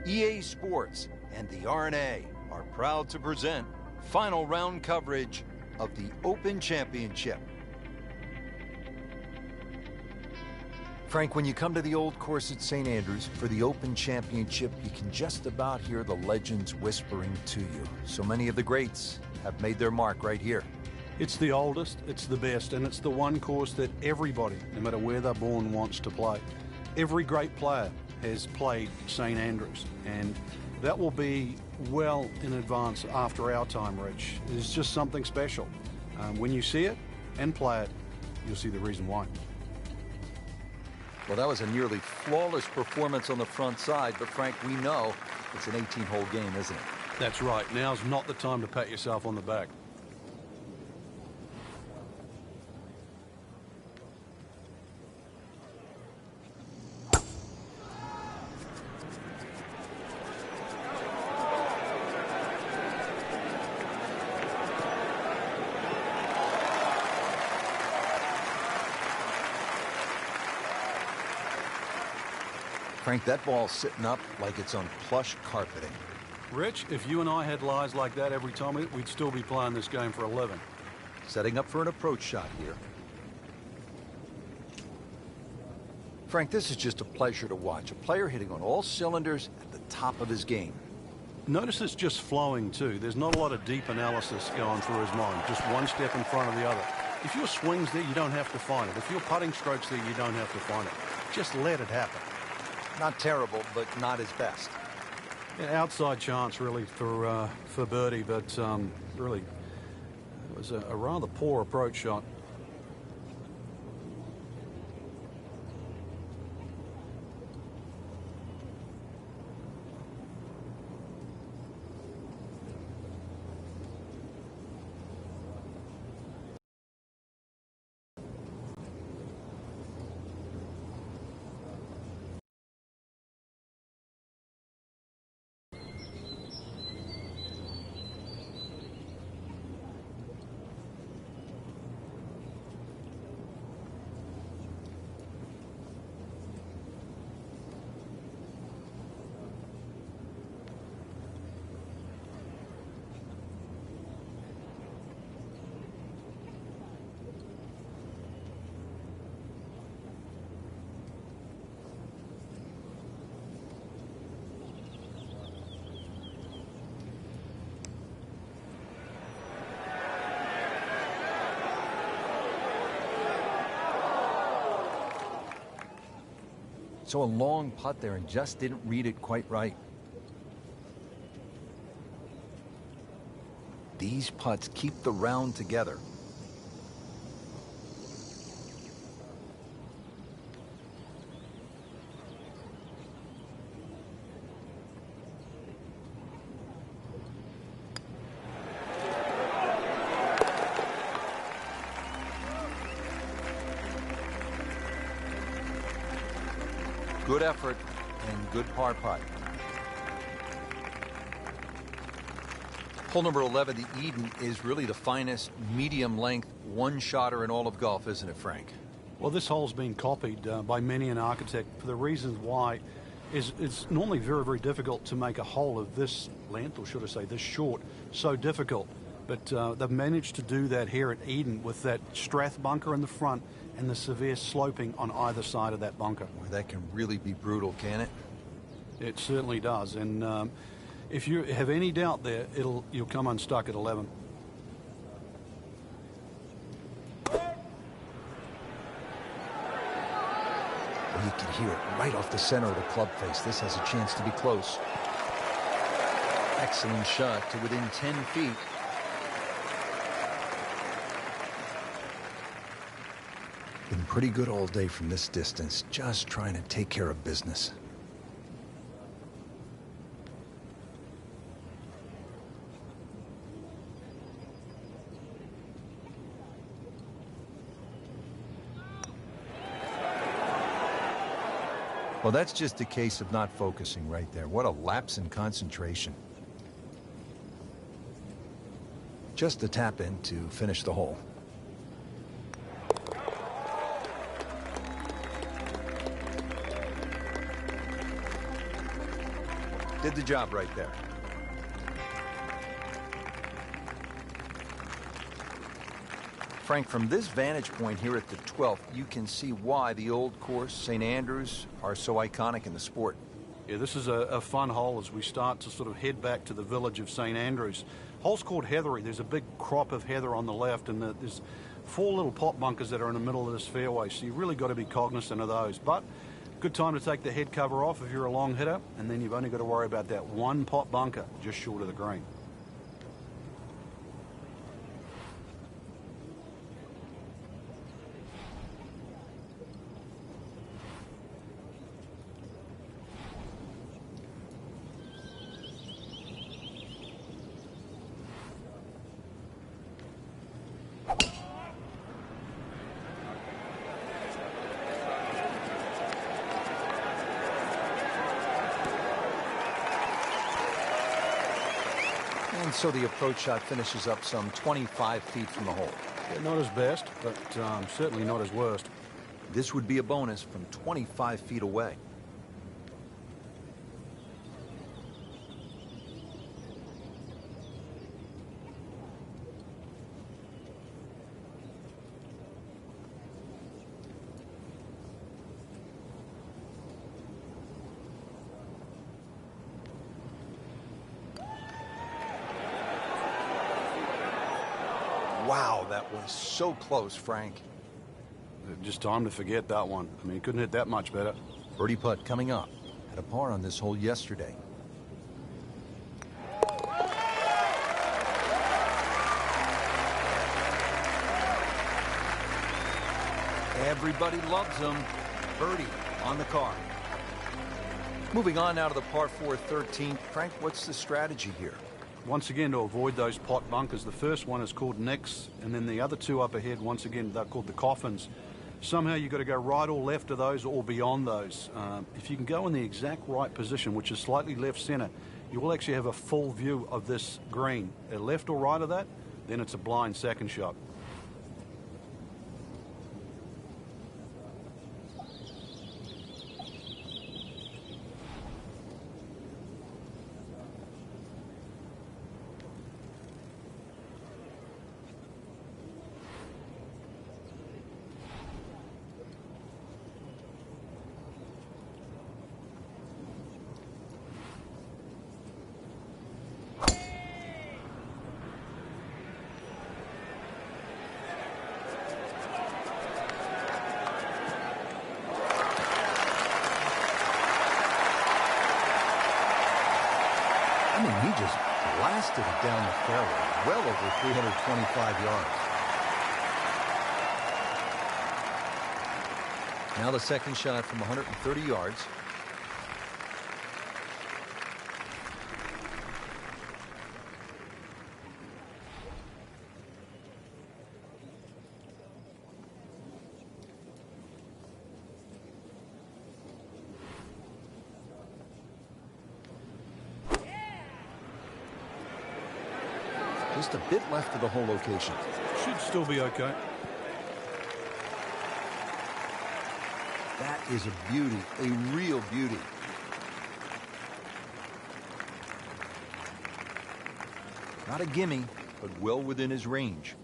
EA Sports and the RNA are proud to present final round coverage of the Open Championship. Frank, when you come to the old course at St. Andrews for the Open Championship, you can just about hear the legends whispering to you. So many of the greats have made their mark right here. It's the oldest, it's the best, and it's the one course that everybody, no matter where they're born, wants to play. Every great player has played St. Andrews, and that will be well in advance after our time, Rich. It's just something special. When you see it and play it, you'll see the reason why. Well, that was a nearly flawless performance on the front side, but Frank, we know it's an 18-hole game, isn't it? That's right. Now's not the time to pat yourself on the back. Frank, that ball's sitting up like it's on plush carpeting. Rich, if you and I had lies like that every time, we'd still be playing this game for 11. Setting up for an approach shot here. Frank, this is just a pleasure to watch. A player hitting on all cylinders at the top of his game. Notice it's just flowing, too. There's not a lot of deep analysis going through his mind. Just one step in front of the other. If your swing's there, you don't have to find it. If your putting stroke's there, you don't have to find it. Just let it happen. Not terrible, but not his best. An outside chance, really, for birdie, but really, it was a rather poor approach shot. So a long putt there and just didn't read it quite right. These putts keep the round together. Good effort and good par putt. Hole number 11, the Eden, is really the finest medium-length one-shotter in all of golf, isn't it, Frank? Well, this hole's been copied by many an architect for the reasons why it's normally very, very difficult to make a hole of this length, or should I say this short, so difficult. But they've managed to do that here at Eden with that Strath bunker in the front and the severe sloping on either side of that bunker. Boy, that can really be brutal, can it? It certainly does. And if you have any doubt there, you'll come unstuck at 11. Well, you can hear it right off the center of the club face. This has a chance to be close. Excellent shot to within 10 feet. Been pretty good all day from this distance, just trying to take care of business. Well, that's just a case of not focusing right there. What a lapse in concentration. Just a tap in to finish the hole. Did the job right there. Frank, from this vantage point here at the 12th, you can see why the old course, St. Andrews, are so iconic in the sport. Yeah, this is a fun hole as we start to sort of head back to the village of St. Andrews. Hole's called Heathery. There's a big crop of heather on the left, and there's 4 little pot bunkers that are in the middle of this fairway, so you've really got to be cognizant of those. But good time to take the head cover off if you're a long hitter, and then you've only got to worry about that one pot bunker just short of the green. And so the approach shot finishes up some 25 feet from the hole. Yeah, not his best, but certainly not his worst. This would be a bonus from 25 feet away. Wow, that was so close, Frank. Just time to forget that one. I mean, he couldn't hit that much better. Birdie putt coming up. Had a par on this hole yesterday. Everybody loves him. Birdie on the card. Moving on now to the par 4 13th. Frank, what's the strategy here? Once again, to avoid those pot bunkers. The first one is called Nicks, and then the other two up ahead, once again, they're called the Coffins. Somehow you've got to go right or left of those or beyond those. If you can go in the exact right position, which is slightly left center, you will actually have a full view of this green. Left or right of that, then it's a blind second shot. I mean, he just blasted it down the fairway, well over 325 yards. Now the second shot from 130 yards. Just a bit left of the hole location. Should still be okay. That is a beauty, a real beauty. Not a gimme, but well within his range.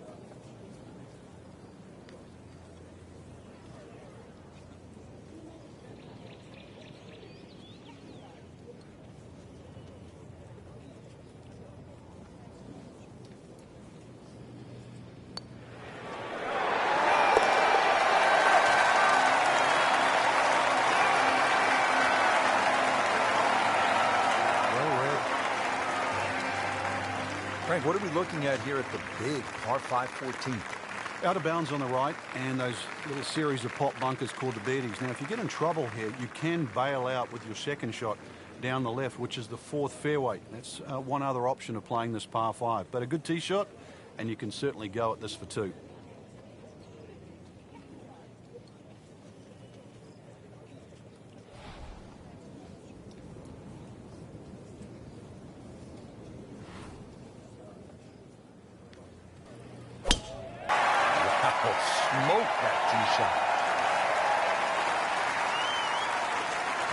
Frank, what are we looking at here at the big par 5 14th? Out of bounds on the right, and those little series of pot bunkers called the birdies. Now, if you get in trouble here, you can bail out with your second shot down the left, which is the 4th fairway. That's one other option of playing this par 5. But a good tee shot, and you can certainly go at this for 2. Smoke that tee shot.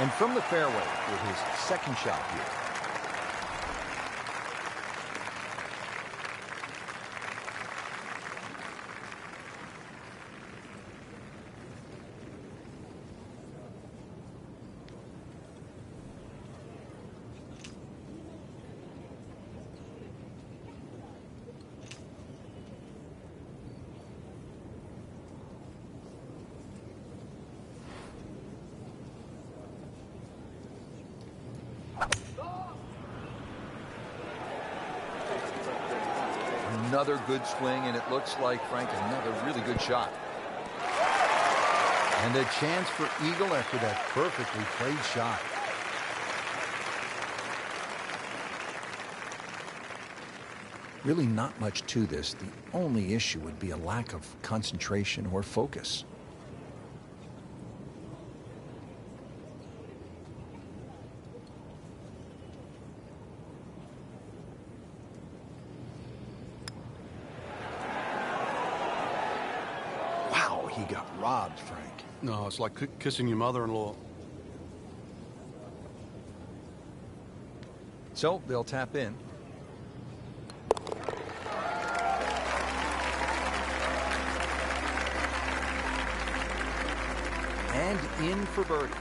And from the fairway with his second shot here. another good swing, and it looks like, Frank, another really good shot. And a chance for eagle after that perfectly played shot. Really not much to this. The only issue would be a lack of concentration or focus. Wow, he got robbed, Frank. No, it's like kissing your mother-in-law. So they'll tap in. And in for birdie.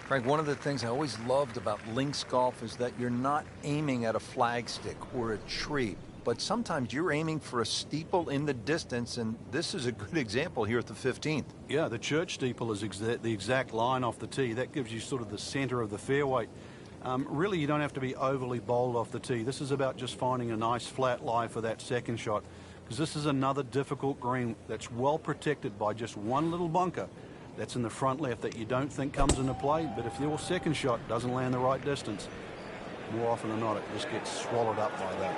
Frank, one of the things I always loved about links golf is that you're not aiming at a flagstick or a tree, but sometimes you're aiming for a steeple in the distance, and this is a good example here at the 15th. Yeah, the church steeple is the exact line off the tee. That gives you sort of the center of the fairway. Really, you don't have to be overly bold off the tee. This is about just finding a nice flat lie for that second shot, because this is another difficult green that's well protected by just one little bunker that's in the front left that you don't think comes into play. But if your second shot doesn't land the right distance, more often than not, it just gets swallowed up by that.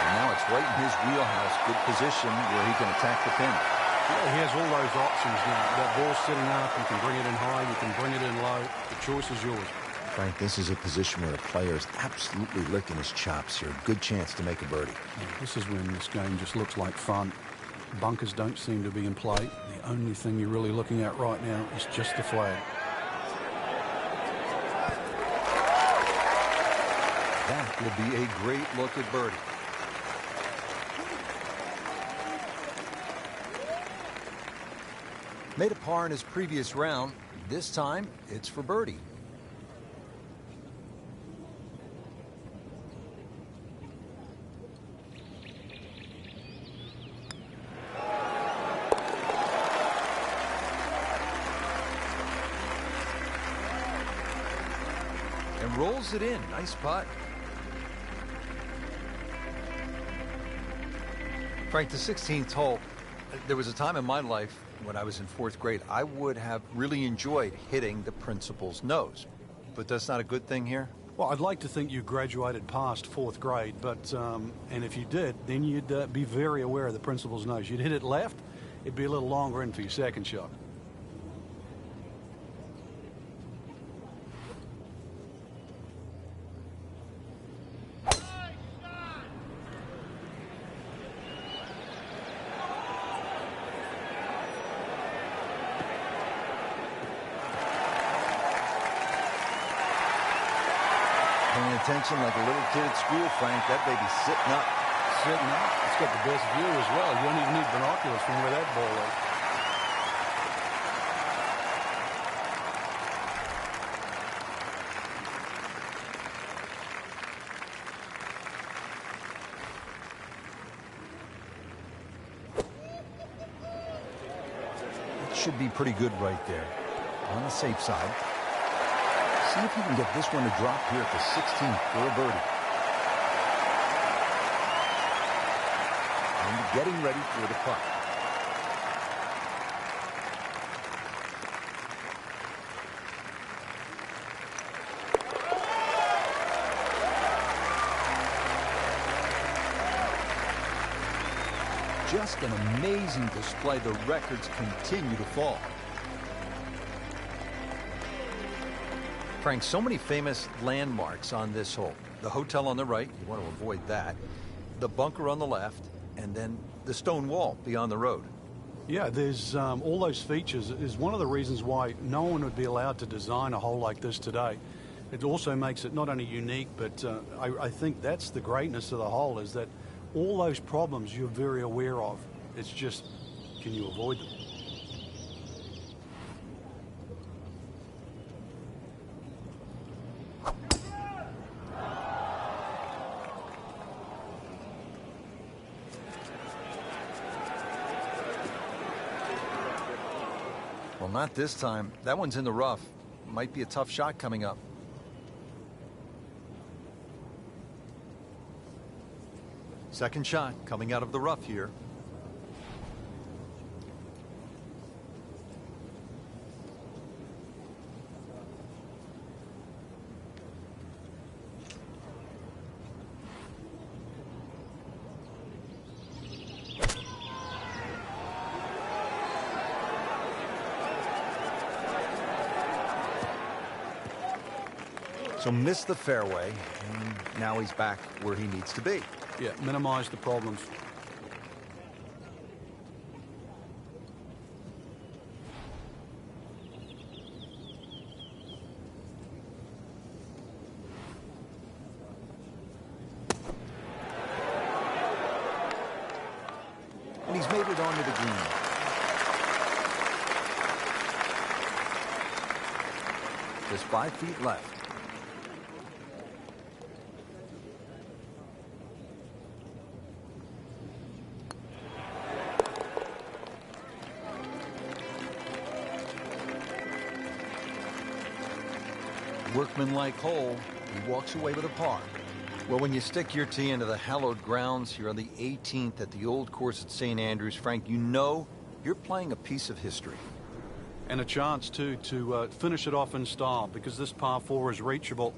And now it's right in his wheelhouse. Good position where he can attack the pin. Yeah, he has all those options now. That ball's sitting up. You can bring it in high. You can bring it in low. The choice is yours. Frank, this is a position where a player is absolutely licking his chops here. Good chance to make a birdie. Yeah, this is when this game just looks like fun. Bunkers don't seem to be in play. The only thing you're really looking at right now is just the flag. That will be a great look at birdie. Made a par in his previous round. This time, it's for birdie. And rolls it in. Nice putt. Frank, the 16th hole, there was a time in my life when I was in 4th grade, I would have really enjoyed hitting the principal's nose. But that's not a good thing here? Well, I'd like to think you graduated past 4th grade, but and if you did, then you'd be very aware of the principal's nose. You'd hit it left, it'd be a little longer in for your second shot. Paying attention like a little kid at school, Frank. That baby's sitting up. Sitting up. It's got the best view as well. You don't even need binoculars from where that ball is. It should be pretty good right there. On the safe side. See if you can get this one to drop here at the 16th for a birdie. And getting ready for the putt. Just an amazing display. The records continue to fall. Frank, so many famous landmarks on this hole. The hotel on the right, you want to avoid that. The bunker on the left, and then the stone wall beyond the road. Yeah, there's all those features is one of the reasons why no one would be allowed to design a hole like this today. It also makes it not only unique, but I think that's the greatness of the hole, is that all those problems you're very aware of. It's just, can you avoid them? not this time. That one's in the rough. Might be a tough shot coming up. Second shot coming out of the rough here. So missed the fairway, and now he's back where he needs to be. Yeah, minimize the problems. And he's made it onto the green. Just 5 feet left. Workmanlike hole, he walks away with a par. Well, when you stick your tee into the hallowed grounds here on the 18th at the old course at St. Andrews, Frank, you know you're playing a piece of history. And a chance, too, to finish it off in style, because this par 4 is reachable.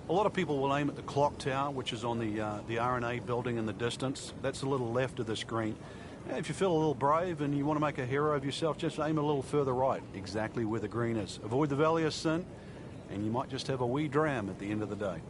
A lot of people will aim at the clock tower, which is on the R&A building in the distance. That's a little left of this green. If you feel a little brave and you want to make a hero of yourself, just aim a little further right, exactly where the green is. Avoid the valley of sin, and you might just have a wee dram at the end of the day.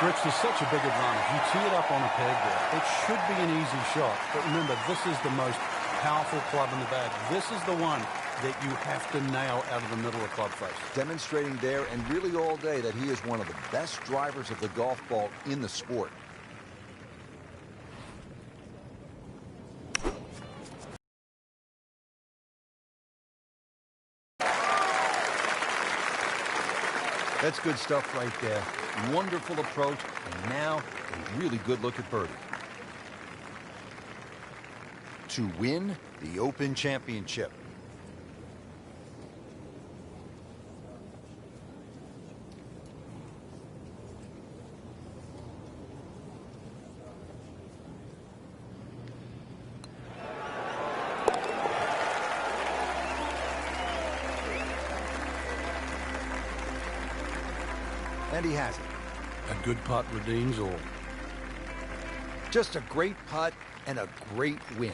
Rich, there's such a big advantage. You tee it up on a peg there. It should be an easy shot. But remember, this is the most powerful club in the bag. This is the one that you have to nail out of the middle of club face. Demonstrating there and really all day that he is one of the best drivers of the golf ball in the sport. That's good stuff right there. Wonderful approach, and now a really good look at birdie. To win the Open Championship. And he has it. A good putt redeems all. Just a great putt and a great win.